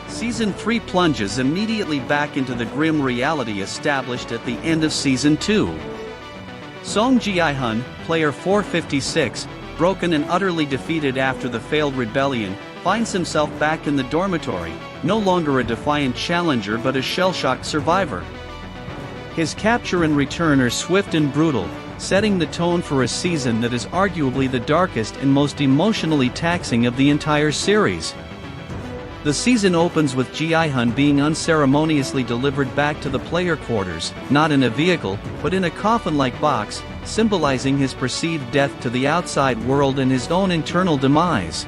Season 3 plunges immediately back into the grim reality established at the end of Season 2. Song Gi-hun, player 456, broken and utterly defeated after the failed rebellion, finds himself back in the dormitory, no longer a defiant challenger but a shell-shocked survivor. His capture and return are swift and brutal, setting the tone for a season that is arguably the darkest and most emotionally taxing of the entire series. The season opens with Gi-hun being unceremoniously delivered back to the player quarters, not in a vehicle, but in a coffin-like box, symbolizing his perceived death to the outside world and his own internal demise.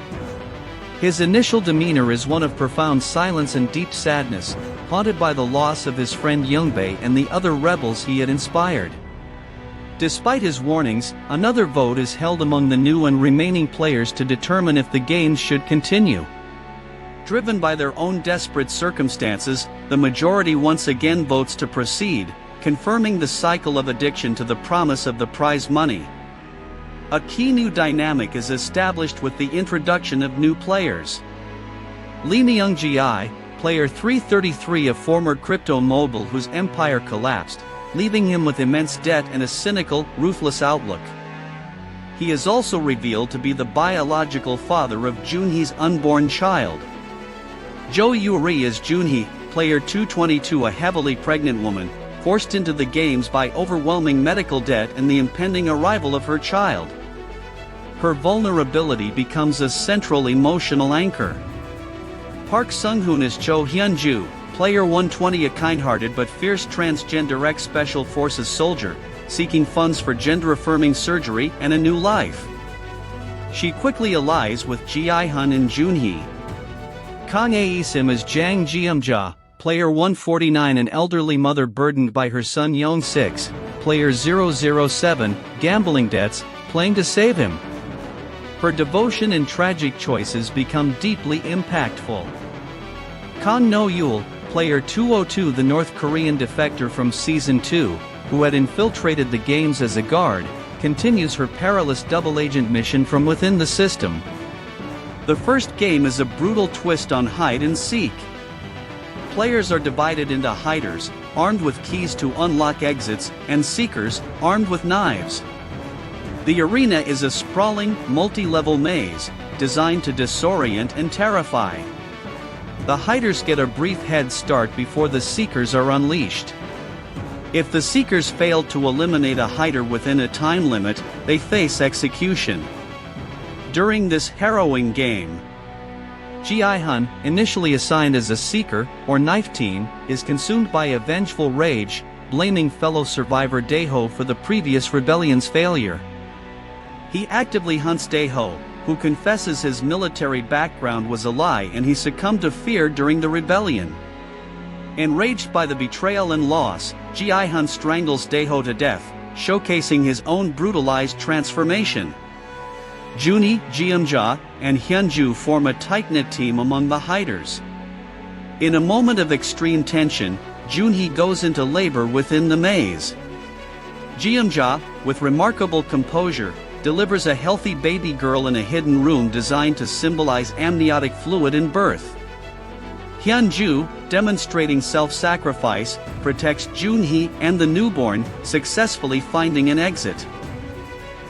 His initial demeanor is one of profound silence and deep sadness, haunted by the loss of his friend Youngbae and the other rebels he had inspired. Despite his warnings, another vote is held among the new and remaining players to determine if the games should continue. Driven by their own desperate circumstances, the majority once again votes to proceed, confirming the cycle of addiction to the promise of the prize money. A key new dynamic is established with the introduction of new players. Lee Myung-ji, player 333, a former crypto mogul whose empire collapsed, leaving him with immense debt and a cynical, ruthless outlook. He is also revealed to be the biological father of Junhee's unborn child. Jo Yuri is Junhee, player 222, a heavily pregnant woman, forced into the games by overwhelming medical debt and the impending arrival of her child. Her vulnerability becomes a central emotional anchor. Park Sung-hoon is Cho Hyun-ju, player 120, a kind-hearted but fierce transgender ex-special forces soldier, seeking funds for gender-affirming surgery and a new life. She quickly allies with Gi-hun and Junhee. Kang Ae-sim is Jang Jeomja, player 149, an elderly mother burdened by her son Young-sik, player 007, gambling debts, playing to save him. Her devotion and tragic choices become deeply impactful. Kang No-yul, player 202, the North Korean defector from Season 2, who had infiltrated the games as a guard, continues her perilous double-agent mission from within the system. The first game is a brutal twist on hide and seek. Players are divided into hiders, armed with keys to unlock exits, and seekers, armed with knives. The arena is a sprawling, multi-level maze, designed to disorient and terrify. The hiders get a brief head start before the seekers are unleashed. If the seekers fail to eliminate a hider within a time limit, they face execution. During this harrowing game, Gi-hun, initially assigned as a seeker, or knife team, is consumed by a vengeful rage, blaming fellow survivor Daeho for the previous rebellion's failure. He actively hunts Daeho, who confesses his military background was a lie and he succumbed to fear during the rebellion. Enraged by the betrayal and loss, Gi-hun strangles Daeho to death, showcasing his own brutalized transformation. Junhee, Jeomja, and Hyunju form a tight-knit team among the hiders. In a moment of extreme tension, Junhee goes into labor within the maze. Jeomja, with remarkable composure, delivers a healthy baby girl in a hidden room designed to symbolize amniotic fluid in birth. Hyunju, demonstrating self-sacrifice, protects Junhee and the newborn, successfully finding an exit.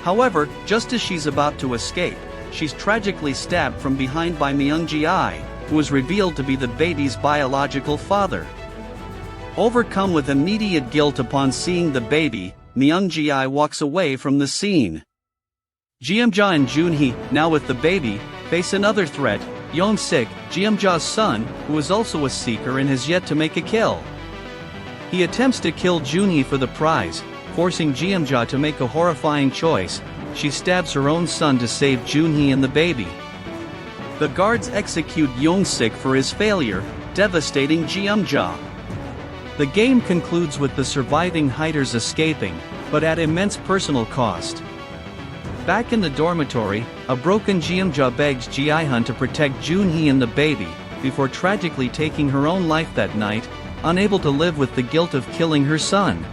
However, just as she's about to escape, she's tragically stabbed from behind by Myung-ji, who is revealed to be the baby's biological father. Overcome with immediate guilt upon seeing the baby, Myung-ji walks away from the scene. Jeomja and Junhee, now with the baby, face another threat, Young-sik, Jeomja's son, who is also a seeker and has yet to make a kill. He attempts to kill Junhee for the prize, forcing Jeomja to make a horrifying choice. She stabs her own son to save Junhee and the baby. The guards execute Young-sik for his failure, devastating Jeomja. The game concludes with the surviving hiders escaping, but at immense personal cost. Back in the dormitory, a broken Jeomja begs Gi-hun to protect Junhee and the baby, before tragically taking her own life that night, unable to live with the guilt of killing her son.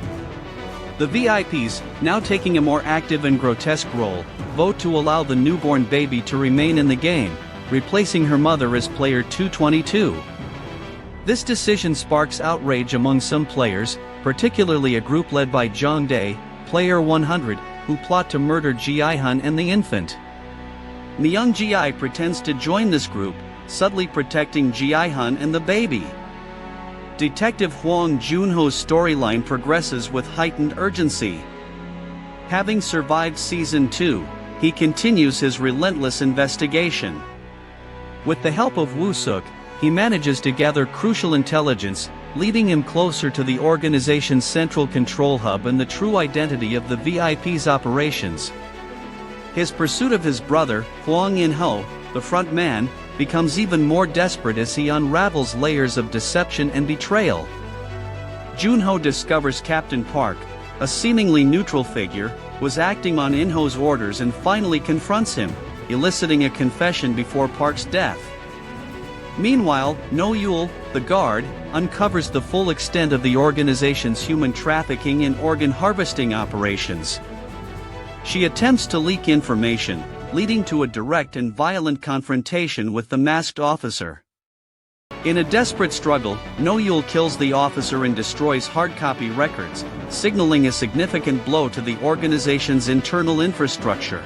The VIPs, now taking a more active and grotesque role, vote to allow the newborn baby to remain in the game, replacing her mother as player 222. This decision sparks outrage among some players, particularly a group led by Jong Dae, player 100, who plot to murder Gi-hun and the infant. Myung-ji pretends to join this group, subtly protecting Gi-hun and the baby. Detective Hwang Joon-ho's storyline progresses with heightened urgency. Having survived Season 2, he continues his relentless investigation. With the help of Woo-suk, he manages to gather crucial intelligence, leading him closer to the organization's central control hub and the true identity of the VIP's operations. His pursuit of his brother, Hwang In-ho, the front man, becomes even more desperate as he unravels layers of deception and betrayal. Joon-ho discovers Captain Park, a seemingly neutral figure, was acting on In-ho's orders and finally confronts him, eliciting a confession before Park's death. Meanwhile, No-yeol, the guard, uncovers the full extent of the organization's human trafficking and organ harvesting operations. She attempts to leak information, leading to a direct and violent confrontation with the masked officer. In a desperate struggle, No-yeol kills the officer and destroys hard copy records, signaling a significant blow to the organization's internal infrastructure.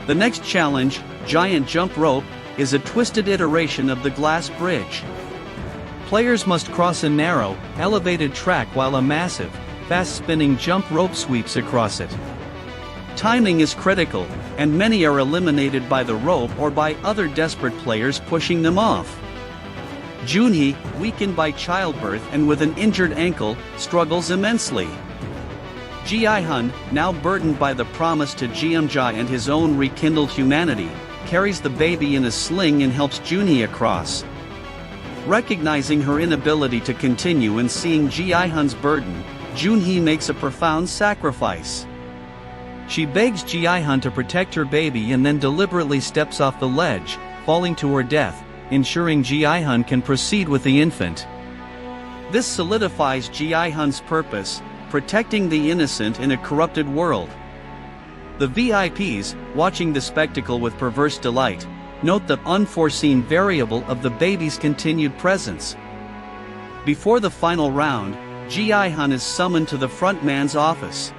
The next challenge, Giant Jump Rope, is a twisted iteration of the glass bridge. Players must cross a narrow, elevated track while a massive, fast-spinning jump rope sweeps across it. Timing is critical, and many are eliminated by the rope or by other desperate players pushing them off. Junhee, weakened by childbirth and with an injured ankle, struggles immensely. Gi-hun, now burdened by the promise to Jeonja and his own rekindled humanity, carries the baby in a sling and helps Junhee across. Recognizing her inability to continue and seeing Gi-hun's burden, Junhee makes a profound sacrifice. She begs Gi-hun to protect her baby and then deliberately steps off the ledge, falling to her death, ensuring Gi-hun can proceed with the infant. This solidifies Gi-hun's purpose, protecting the innocent in a corrupted world. The VIPs, watching the spectacle with perverse delight, note the unforeseen variable of the baby's continued presence. Before the final round, Gi-hun is summoned to the front man's office.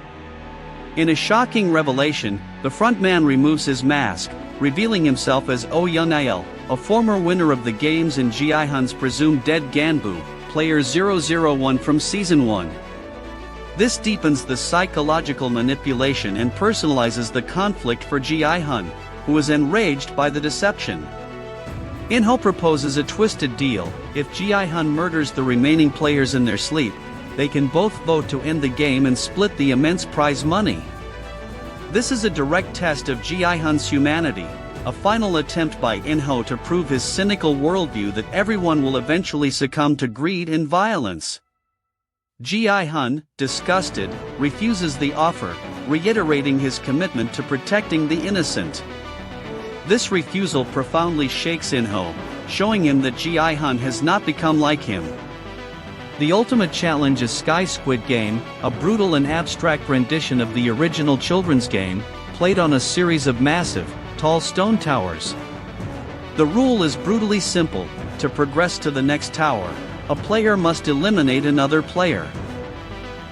In a shocking revelation, the front man removes his mask, revealing himself as Oh Yun-il, a former winner of the games and Gi-hun's presumed dead Ganbu, player 001 from Season 1. This deepens the psychological manipulation and personalizes the conflict for Gi-hun, who is enraged by the deception. In-ho proposes a twisted deal: if Gi-hun murders the remaining players in their sleep, they can both vote to end the game and split the immense prize money. This is a direct test of Gi-hun's humanity, a final attempt by In-ho to prove his cynical worldview that everyone will eventually succumb to greed and violence. Gi-hun, disgusted, refuses the offer, reiterating his commitment to protecting the innocent. This refusal profoundly shakes In-ho, showing him that Gi-hun has not become like him. The ultimate challenge is Squid Game, a brutal and abstract rendition of the original children's game, played on a series of massive, tall stone towers. The rule is brutally simple: to progress to the next tower, a player must eliminate another player.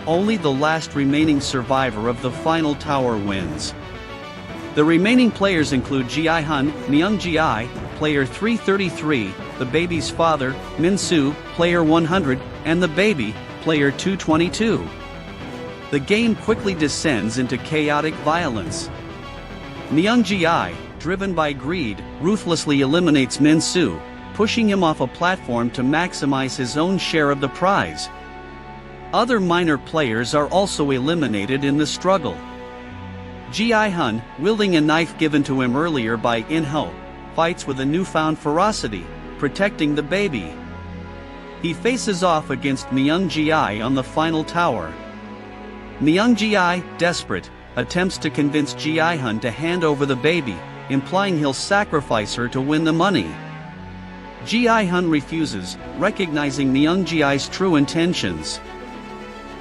Only the last remaining survivor of the final tower wins. The remaining players include Gi-hun, Myung-ji, player 333, the baby's father, Min-soo, player 100, and the baby, player 222. The game quickly descends into chaotic violence. Myung-ji, driven by greed, ruthlessly eliminates Min-soo, pushing him off a platform to maximize his own share of the prize. Other minor players are also eliminated in the struggle. Gi-hun, wielding a knife given to him earlier by In-ho, fights with a newfound ferocity, protecting the baby. He faces off against Myung-ji on the final tower. Myung-ji, desperate, attempts to convince Gi-hun to hand over the baby, implying he'll sacrifice her to win the money. Gi-hun refuses, recognizing Myung-ji's true intentions.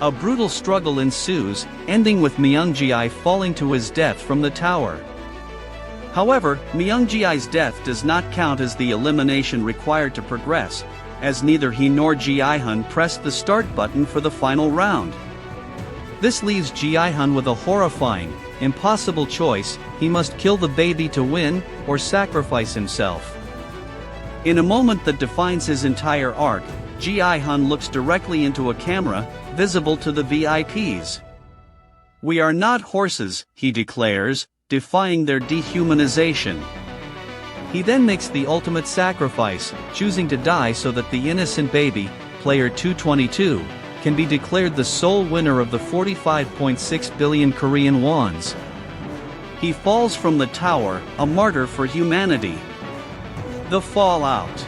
A brutal struggle ensues, ending with Myung-ji falling to his death from the tower. However, Myung-ji's death does not count as the elimination required to progress, as neither he nor Gi-hun pressed the start button for the final round. This leaves Gi-hun with a horrifying, impossible choice: he must kill the baby to win, or sacrifice himself. In a moment that defines his entire arc, Gi-hun looks directly into a camera, visible to the VIPs. "We are not horses," he declares, defying their dehumanization. He then makes the ultimate sacrifice, choosing to die so that the innocent baby, player 222, can be declared the sole winner of the 45.6 billion Korean wons. He falls from the tower, a martyr for humanity. The fallout.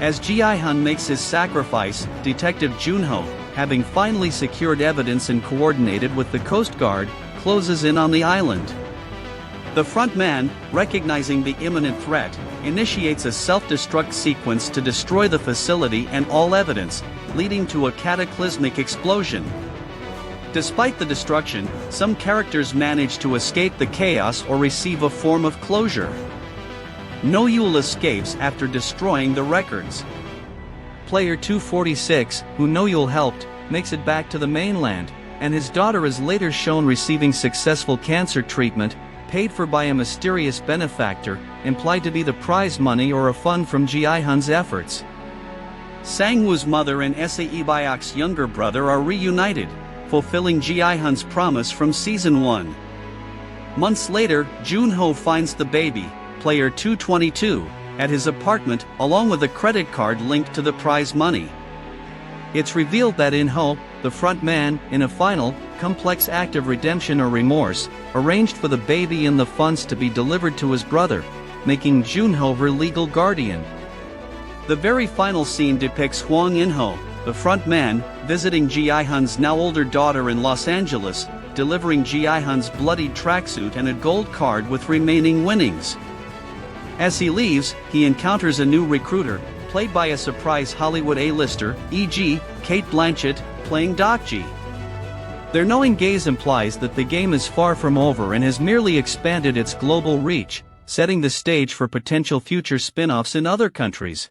As Gi-hun makes his sacrifice, Detective Junho, having finally secured evidence and coordinated with the Coast Guard, closes in on the island. The front man, recognizing the imminent threat, initiates a self-destruct sequence to destroy the facility and all evidence, leading to a cataclysmic explosion. Despite the destruction, some characters manage to escape the chaos or receive a form of closure. No-Yul escapes after destroying the records. Player 246, who No-Yul helped, makes it back to the mainland, and his daughter is later shown receiving successful cancer treatment, paid for by a mysterious benefactor, implied to be the prize money or a fund from Gi-hun's efforts. Sang-woo's mother and Issa Ibayok's younger brother are reunited, fulfilling Gi-hun's promise from Season 1. Months later, Junho finds the baby, player 222, at his apartment, along with a credit card linked to the prize money. It's revealed that In-ho, the front man, in a final, complex act of redemption or remorse, arranged for the baby and the funds to be delivered to his brother, making Junho her legal guardian. The very final scene depicts Hwang In-ho, the front man, visiting Gi-hun's now older daughter in Los Angeles, delivering Gi-hun's bloodied tracksuit and a gold card with remaining winnings. As he leaves, he encounters a new recruiter, played by a surprise Hollywood A-lister, e.g., Cate Blanchett, playing Dokji. Their knowing gaze implies that the game is far from over and has merely expanded its global reach, setting the stage for potential future spin-offs in other countries.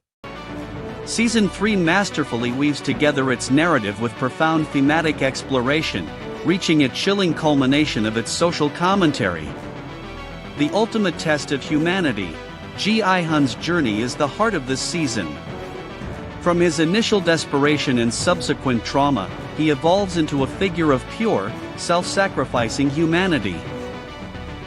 Season 3 masterfully weaves together its narrative with profound thematic exploration, reaching a chilling culmination of its social commentary. The ultimate test of humanity, Gi-hun's journey is the heart of this season. From his initial desperation and subsequent trauma, he evolves into a figure of pure, self-sacrificing humanity.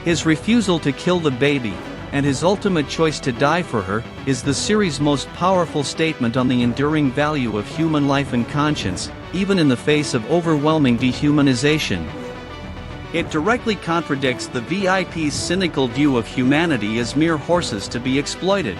His refusal to kill the baby, and his ultimate choice to die for her, is the series' most powerful statement on the enduring value of human life and conscience, even in the face of overwhelming dehumanization. It directly contradicts the VIP's cynical view of humanity as mere horses to be exploited.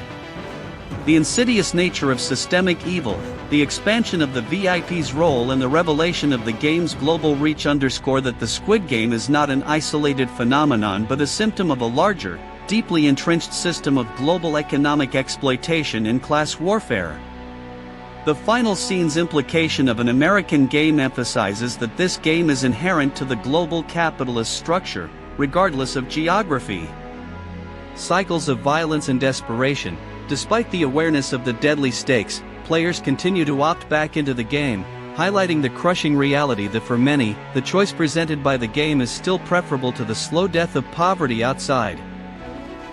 The insidious nature of systemic evil, the expansion of the VIP's role and the revelation of the game's global reach underscore that the Squid Game is not an isolated phenomenon but a symptom of a larger, deeply entrenched system of global economic exploitation and class warfare. The final scene's implication of an American game emphasizes that this game is inherent to the global capitalist structure, regardless of geography. Cycles of violence and desperation. Despite the awareness of the deadly stakes, players continue to opt back into the game, highlighting the crushing reality that for many, the choice presented by the game is still preferable to the slow death of poverty outside.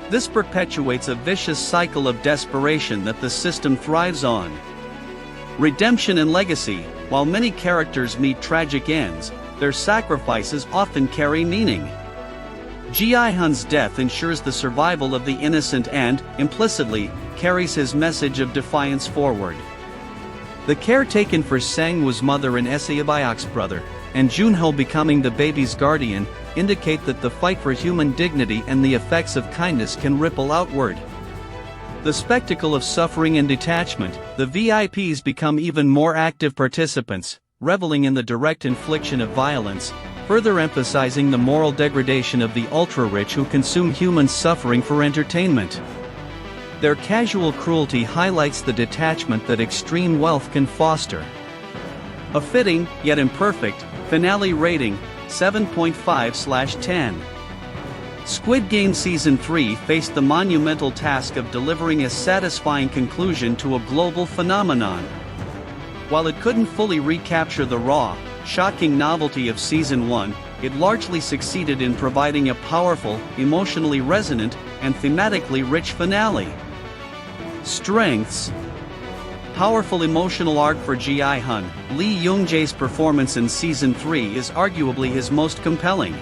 This perpetuates a vicious cycle of desperation that the system thrives on. Redemption and legacy. While many characters meet tragic ends, their sacrifices often carry meaning. Gi-hun's death ensures the survival of the innocent and, implicitly, carries his message of defiance forward. The care taken for Sang-woo's mother and Issa Ibayok's brother, and Junho becoming the baby's guardian, indicate that the fight for human dignity and the effects of kindness can ripple outward. The spectacle of suffering and detachment, the VIPs become even more active participants, reveling in the direct infliction of violence, further emphasizing the moral degradation of the ultra-rich who consume human suffering for entertainment. Their casual cruelty highlights the detachment that extreme wealth can foster. A fitting, yet imperfect, finale rating, 7.5/10. Squid Game Season 3 faced the monumental task of delivering a satisfying conclusion to a global phenomenon. While it couldn't fully recapture the raw, shocking novelty of Season 1, it largely succeeded in providing a powerful, emotionally resonant, and thematically rich finale. Strengths: powerful emotional arc for Gi-hun. Lee Young-jae's performance in Season 3 is arguably his most compelling.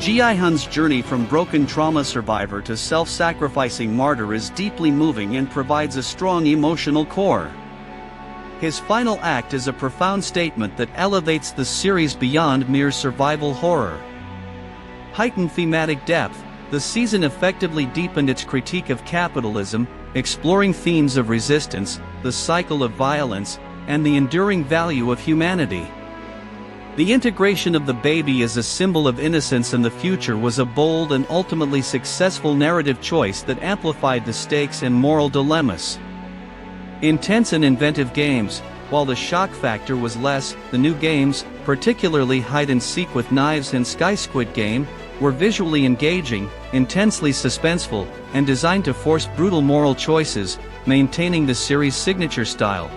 Gi-hun's journey from broken trauma survivor to self-sacrificing martyr is deeply moving and provides a strong emotional core. His final act is a profound statement that elevates the series beyond mere survival horror. Heightened thematic depth: the season effectively deepened its critique of capitalism, exploring themes of resistance, the cycle of violence, and the enduring value of humanity. The integration of the baby as a symbol of innocence and the future was a bold and ultimately successful narrative choice that amplified the stakes and moral dilemmas. Intense and inventive games: while the shock factor was less, the new games, particularly hide-and-seek with knives and Squid Game, were visually engaging, intensely suspenseful, and designed to force brutal moral choices, maintaining the series' signature style.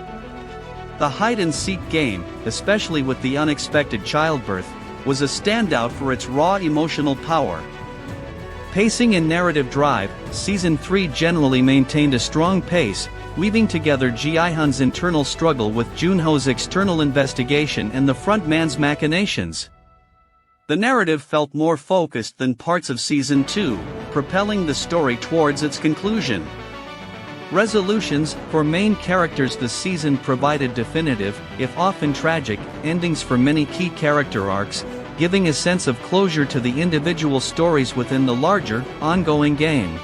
The hide-and-seek game, especially with the unexpected childbirth, was a standout for its raw emotional power. Pacing and narrative drive: Season 3 generally maintained a strong pace, weaving together Gi-hun's internal struggle with Junho's external investigation and the frontman's machinations. The narrative felt more focused than parts of Season 2, propelling the story towards its conclusion. Resolutions: for main characters, the season provided definitive, if often tragic, endings for many key character arcs, giving a sense of closure to the individual stories within the larger, ongoing game.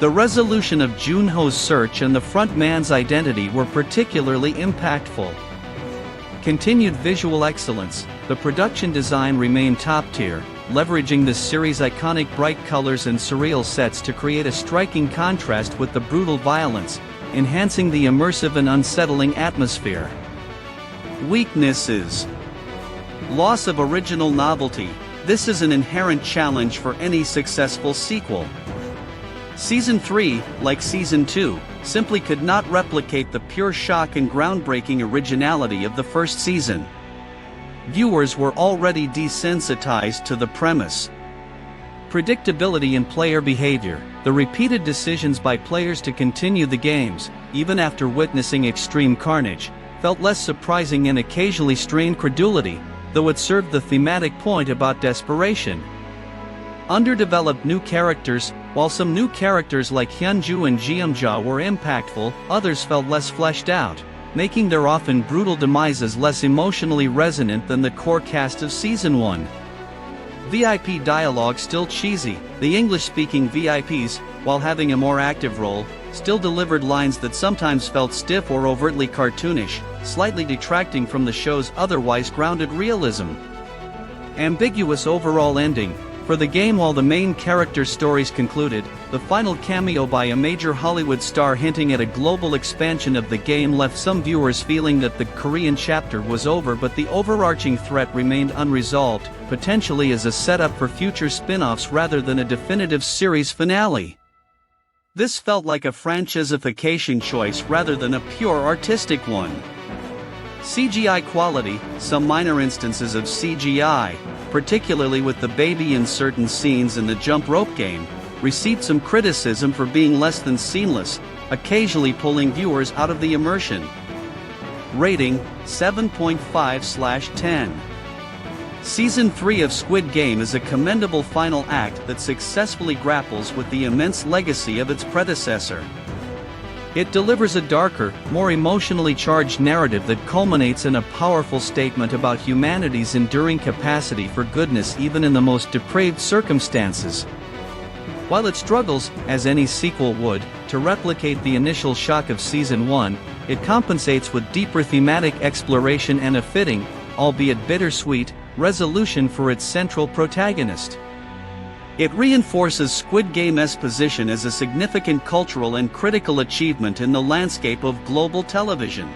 The resolution of Junho's search and the frontman's identity were particularly impactful. Continued visual excellence: the production design remained top-tier, leveraging the series' iconic bright colors and surreal sets to create a striking contrast with the brutal violence, enhancing the immersive and unsettling atmosphere. Weaknesses: loss of original novelty. This is an inherent challenge for any successful sequel. Season 3, like Season 2, simply could not replicate the pure shock and groundbreaking originality of the first season. Viewers were already desensitized to the premise. Predictability in player behavior: the repeated decisions by players to continue the games, even after witnessing extreme carnage, felt less surprising and occasionally strained credulity, though it served the thematic point about desperation. Underdeveloped new characters: while some new characters like Hyunju and Gi-hun were impactful, others felt less fleshed out, making their often brutal demises less emotionally resonant than the core cast of Season 1. VIP dialogue still cheesy: the English-speaking VIPs, while having a more active role, still delivered lines that sometimes felt stiff or overtly cartoonish, slightly detracting from the show's otherwise grounded realism. Ambiguous overall ending: for the game, while the main character stories concluded, the final cameo by a major Hollywood star hinting at a global expansion of the game left some viewers feeling that the Korean chapter was over, but the overarching threat remained unresolved, potentially as a setup for future spin-offs rather than a definitive series finale. This felt like a franchiseification choice rather than a pure artistic one. CGI quality: some minor instances of CGI, particularly with the baby in certain scenes in the jump rope game, received some criticism for being less than seamless, occasionally pulling viewers out of the immersion. Rating: 7.5/10. Season 3 of Squid Game is a commendable final act that successfully grapples with the immense legacy of its predecessor. It delivers a darker, more emotionally charged narrative that culminates in a powerful statement about humanity's enduring capacity for goodness even in the most depraved circumstances. While it struggles, as any sequel would, to replicate the initial shock of Season 1, it compensates with deeper thematic exploration and a fitting, albeit bittersweet, resolution for its central protagonist. It reinforces Squid Game's position as a significant cultural and critical achievement in the landscape of global television.